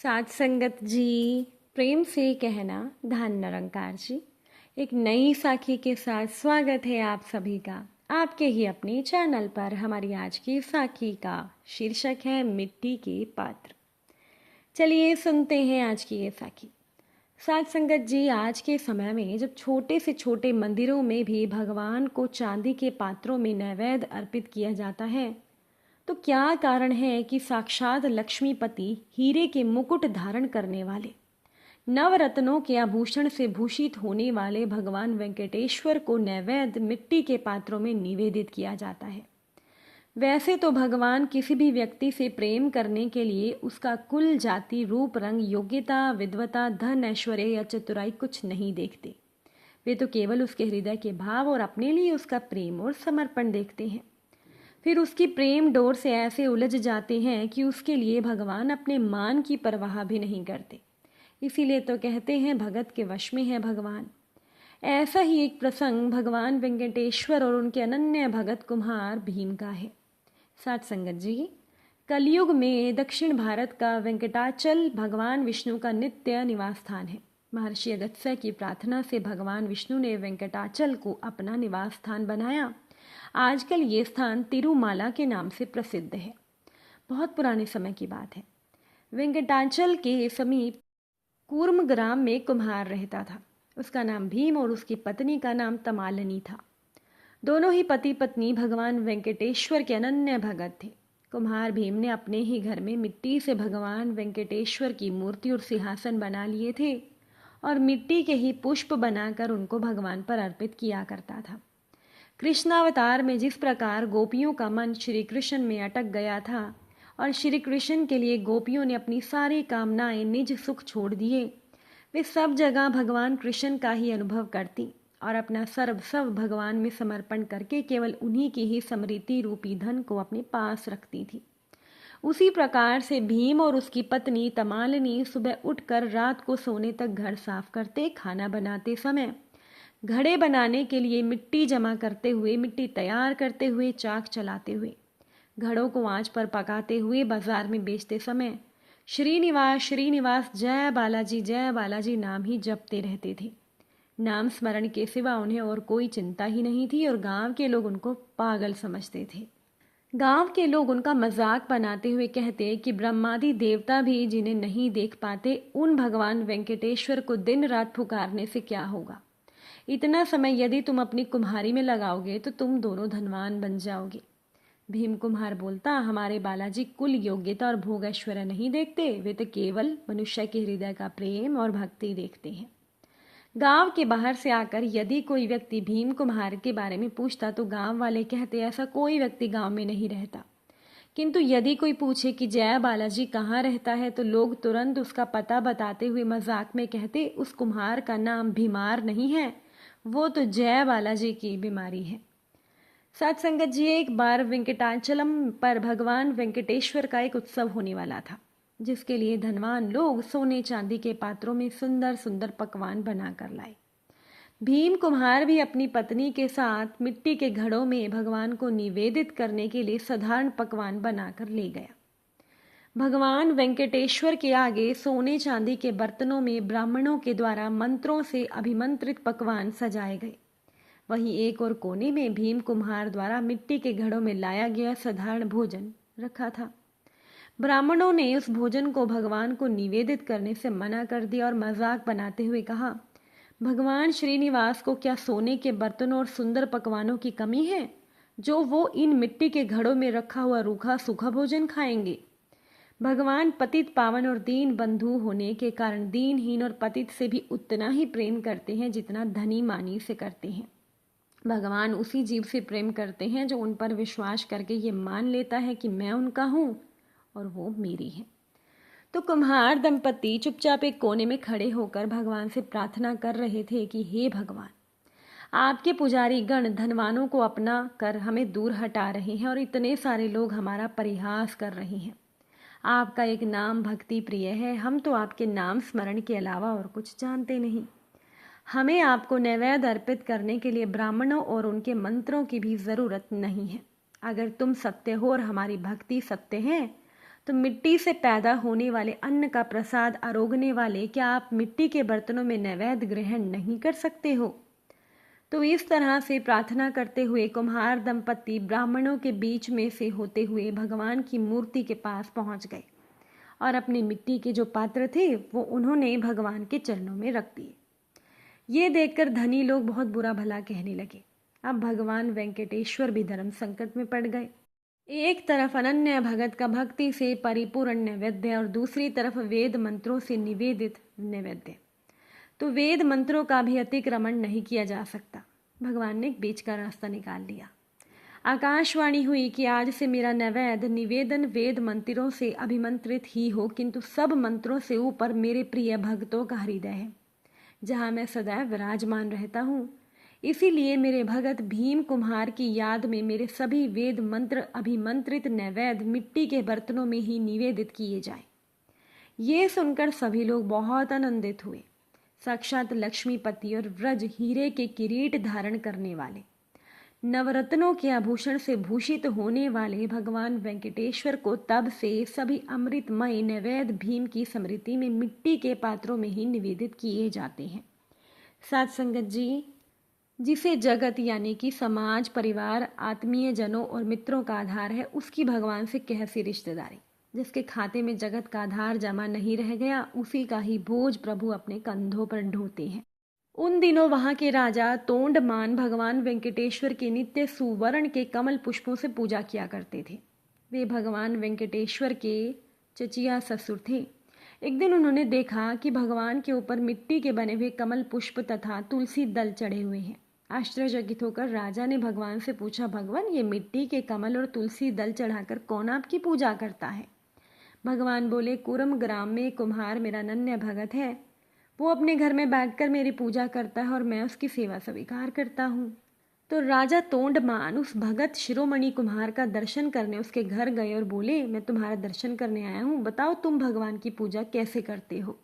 साथ संगत जी, प्रेम से कहना धन निरंकार जी। एक नई साखी के साथ स्वागत है आप सभी का आपके ही अपने चैनल पर। हमारी आज की साखी का शीर्षक है मिट्टी के पात्र। चलिए सुनते हैं आज की ये साखी। साथ संगत जी, आज के समय में जब छोटे से छोटे मंदिरों में भी भगवान को चांदी के पात्रों में नैवेद्य अर्पित किया जाता है, तो क्या कारण है कि साक्षात लक्ष्मीपति हीरे के मुकुट धारण करने वाले, नवरत्नों के आभूषण से भूषित होने वाले भगवान वेंकटेश्वर को नैवेद्य मिट्टी के पात्रों में निवेदित किया जाता है। वैसे तो भगवान किसी भी व्यक्ति से प्रेम करने के लिए उसका कुल, जाति, रूप, रंग, योग्यता, विद्वता, धन, ऐश्वर्य या चतुराई कुछ नहीं देखते। वे तो केवल उसके हृदय के भाव और अपने लिए उसका प्रेम और समर्पण देखते हैं। फिर उसकी प्रेम डोर से ऐसे उलझ जाते हैं कि उसके लिए भगवान अपने मान की परवाह भी नहीं करते। इसीलिए तो कहते हैं भगत के वश में है भगवान। ऐसा ही एक प्रसंग भगवान वेंकटेश्वर और उनके अनन्य भगत कुम्हार भीम का है। साथ संगत जी, कलयुग में दक्षिण भारत का वेंकटाचल भगवान विष्णु का नित्य निवास स्थान है। महर्षि अगस्त्य की प्रार्थना से भगवान विष्णु ने वेंकटाचल को अपना निवास स्थान बनाया। आजकल ये स्थान तिरुमाला के नाम से प्रसिद्ध है। बहुत पुराने समय की बात है। वेंकटाचल के समीप कूर्म ग्राम में कुम्हार रहता था। उसका नाम भीम और उसकी पत्नी का नाम तमालनी था। दोनों ही पति पत्नी भगवान वेंकटेश्वर के अनन्य भगत थे। कुम्हार भीम ने अपने ही घर में मिट्टी से भगवान वेंकटेश्वर की मूर्ति और सिंहासन बना लिए थे और मिट्टी के ही पुष्प बनाकर उनको भगवान पर अर्पित किया करता था। कृष्णावतार में जिस प्रकार गोपियों का मन श्री कृष्ण में अटक गया था और श्री कृष्ण के लिए गोपियों ने अपनी सारी कामनाएं, निज सुख छोड़ दिए, वे सब जगह भगवान कृष्ण का ही अनुभव करती और अपना सर्वस्व भगवान में समर्पण करके केवल उन्हीं की ही समृद्धि रूपी धन को अपने पास रखती थी। उसी प्रकार से भीम और उसकी पत्नी तमालिनी सुबह उठकर रात को सोने तक घर साफ करते, खाना बनाते समय घड़े बनाने के लिए मिट्टी जमा करते हुए, मिट्टी तैयार करते हुए, चाक चलाते हुए, घड़ों को आंच पर पकाते हुए बाजार में बेचते समय श्रीनिवास जय बालाजी नाम ही जपते रहते थे। नाम स्मरण के सिवा उन्हें और कोई चिंता ही नहीं थी और गांव के लोग उनको पागल समझते थे। गांव के लोग उनका मजाक बनाते हुए कहते कि ब्रह्मादि देवता भी जिन्हें नहीं देख पाते, उन भगवान वेंकटेश्वर को दिन रात पुकारने से क्या होगा। इतना समय यदि तुम अपनी कुम्हारी में लगाओगे तो तुम दोनों धनवान बन जाओगे। भीम कुम्हार बोलता, हमारे बालाजी कुल, योग्यता और भोग ऐश्वर्य नहीं देखते, वे तो केवल मनुष्य के हृदय का प्रेम और भक्ति देखते हैं। गांव के बाहर से आकर यदि कोई व्यक्ति भीम कुम्हार के बारे में पूछता तो गांव वाले कहते, ऐसा कोई व्यक्ति गांव में नहीं रहता। किंतु यदि कोई पूछे कि जय बालाजी कहाँ रहता है तो लोग तुरंत उसका पता बताते हुए मजाक में कहते, उस कुम्हार का नाम भीमार नहीं है, वो तो जय बालाजी की बीमारी है। साथ संगत जी, एक बार वेंकटाचलम पर भगवान वेंकटेश्वर का एक उत्सव होने वाला था, जिसके लिए धनवान लोग सोने चांदी के पात्रों में सुंदर सुंदर पकवान बनाकर लाए। भीम कुम्हार भी अपनी पत्नी के साथ मिट्टी के घड़ों में भगवान को निवेदित करने के लिए साधारण पकवान बनाकर ले गया। भगवान वेंकटेश्वर के आगे सोने चांदी के बर्तनों में ब्राह्मणों के द्वारा मंत्रों से अभिमंत्रित पकवान सजाए गए। वहीं एक और कोने में भीम कुम्हार द्वारा मिट्टी के घड़ों में लाया गया साधारण भोजन रखा था। ब्राह्मणों ने उस भोजन को भगवान को निवेदित करने से मना कर दिया और मजाक बनाते हुए कहा, भगवान श्रीनिवास को क्या सोने के बर्तनों और सुंदर पकवानों की कमी है जो वो इन मिट्टी के घड़ों में रखा हुआ रूखा सूखा भोजन खाएंगे। भगवान पतित पावन और दीन बंधु होने के कारण दीनहीन और पतित से भी उतना ही प्रेम करते हैं जितना धनी मानी से करते हैं। भगवान उसी जीव से प्रेम करते हैं जो उन पर विश्वास करके ये मान लेता है कि मैं उनका हूँ और वो मेरी है। तो कुम्हार दंपति चुपचाप एक कोने में खड़े होकर भगवान से प्रार्थना कर रहे थे कि हे भगवान, आपके पुजारी गण धनवानों को अपना कर हमें दूर हटा रहे हैं और इतने सारे लोग हमारा परिहास कर रहे हैं। आपका एक नाम भक्ति प्रिय है, हम तो आपके नाम स्मरण के अलावा और कुछ जानते नहीं। हमें आपको नैवेद्य अर्पित करने के लिए ब्राह्मणों और उनके मंत्रों की भी जरूरत नहीं है। अगर तुम सत्य हो और हमारी भक्ति सत्य है तो मिट्टी से पैदा होने वाले अन्न का प्रसाद आरोगने वाले, क्या आप मिट्टी के बर्तनों में नैवेद्य ग्रहण नहीं कर सकते हो? तो इस तरह से प्रार्थना करते हुए कुम्हार दंपति ब्राह्मणों के बीच में से होते हुए भगवान की मूर्ति के पास पहुंच गए और अपने मिट्टी के जो पात्र थे वो उन्होंने भगवान के चरणों में रख दिए। ये देखकर धनी लोग बहुत बुरा भला कहने लगे। अब भगवान वेंकटेश्वर भी धर्म संकट में पड़ गए। एक तरफ अनन्य भगत का भक्ति से परिपूर्ण नैवेद्य और दूसरी तरफ वेद मंत्रों से निवेदित नैवेद्य। तो वेद मंत्रों का भी अतिक्रमण नहीं किया जा सकता। भगवान ने एक बीच का रास्ता निकाल लिया। आकाशवाणी हुई कि आज से मेरा नैवेद्य निवेदन वेद मंत्रों से अभिमंत्रित ही हो, किंतु सब मंत्रों से ऊपर मेरे प्रिय भक्तों का हृदय है, जहाँ मैं सदैव विराजमान रहता हूँ। इसीलिए मेरे भगत भीम कुम्हार की याद में मेरे सभी वेद मंत्र अभिमंत्रित नैवेद्य मिट्टी के बर्तनों में ही निवेदित किए जाएं। ये सुनकर सभी लोग बहुत आनंदित हुए। साक्षात लक्ष्मीपति और व्रज हीरे के किरीट धारण करने वाले, नवरत्नों के आभूषण से भूषित होने वाले भगवान वेंकटेश्वर को तब से सभी अमृतमय नैवेद्य भीम की स्मृति में मिट्टी के पात्रों में ही निवेदित किए जाते हैं। साथ संगत जी, जिसे जगत यानी कि समाज, परिवार, आत्मीय जनों और मित्रों का आधार है, उसकी भगवान से कैसी रिश्तेदारी। जिसके खाते में जगत का आधार जमा नहीं रह गया, उसी का ही बोझ प्रभु अपने कंधों पर ढोते हैं। उन दिनों वहां के राजा तोंडमान भगवान वेंकटेश्वर के नित्य सुवर्ण के कमल पुष्पों से पूजा किया करते थे। वे भगवान वेंकटेश्वर के चचिया ससुर थे। एक दिन उन्होंने देखा कि भगवान के ऊपर मिट्टी के बने हुए कमल पुष्प तथा तुलसी दल चढ़े हुए हैं। आश्चर्यचकित होकर राजा ने भगवान से पूछा, भगवान, ये मिट्टी के कमल और तुलसी दल चढ़ाकर कौन आपकी पूजा करता है? भगवान बोले, कुरम ग्राम में कुम्हार मेरा अनन्य भगत है। वो अपने घर में बैठकर मेरी पूजा करता है और मैं उसकी सेवा स्वीकार करता हूँ। तो राजा तोंडमान उस भगत शिरोमणि कुम्हार का दर्शन करने उसके घर गए और बोले, मैं तुम्हारा दर्शन करने आया हूँ, बताओ तुम भगवान की पूजा कैसे करते हो?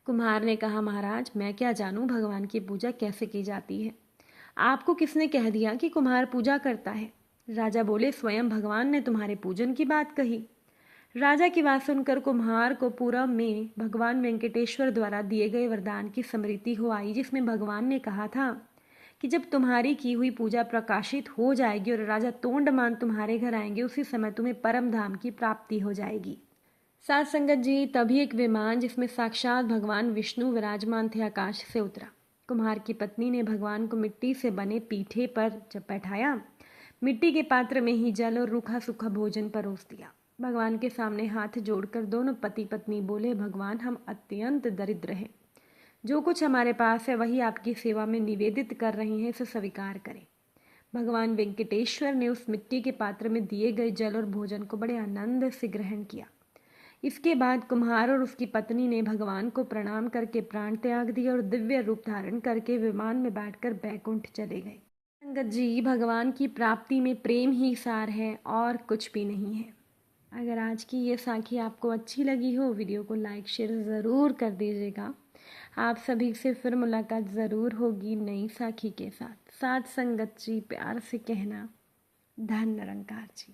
कुम्हार ने कहा, महाराज, मैं क्या जानूँ भगवान की पूजा कैसे की जाती है? आपको किसने कह दिया कि कुम्हार पूजा करता है? राजा बोले, स्वयं भगवान ने तुम्हारे पूजन की बात कही। राजा की बात सुनकर कुम्हार को पूरब में भगवान वेंकटेश्वर द्वारा दिए गए वरदान की स्मृति हो आई, जिसमें भगवान ने कहा था कि जब तुम्हारी की हुई पूजा प्रकाशित हो जाएगी और राजा तोंडमान तुम्हारे घर आएंगे, उसी समय तुम्हें परम धाम की प्राप्ति हो जाएगी। साथ संगत जी, तभी एक विमान जिसमें साक्षात भगवान विष्णु विराजमान थे आकाश से उतरा। कुम्हार की पत्नी ने भगवान को मिट्टी से बने पीठे पर जब बैठाया, मिट्टी के पात्र में ही जल और रूखा सूखा भोजन परोस दिया। भगवान के सामने हाथ जोड़कर दोनों पति पत्नी बोले, भगवान, हम अत्यंत दरिद्र हैं। जो कुछ हमारे पास है वही आपकी सेवा में निवेदित कर रहे हैं, इसे स्वीकार करें। भगवान वेंकटेश्वर ने उस मिट्टी के पात्र में दिए गए जल और भोजन को बड़े आनंद से ग्रहण किया। इसके बाद कुम्हार और उसकी पत्नी ने भगवान को प्रणाम करके प्राण त्याग दिया और दिव्य रूप धारण करके विमान में बैठकर बैकुंठ चले गए। संगत जी, भगवान की प्राप्ति में प्रेम ही सार है और कुछ भी नहीं है। अगर आज की ये साखी आपको अच्छी लगी हो, वीडियो को लाइक शेयर ज़रूर कर दीजिएगा। आप सभी से फिर मुलाकात ज़रूर होगी नई साखी के साथ। साथ संगत जी, प्यार से कहना, धन निरंकार जी।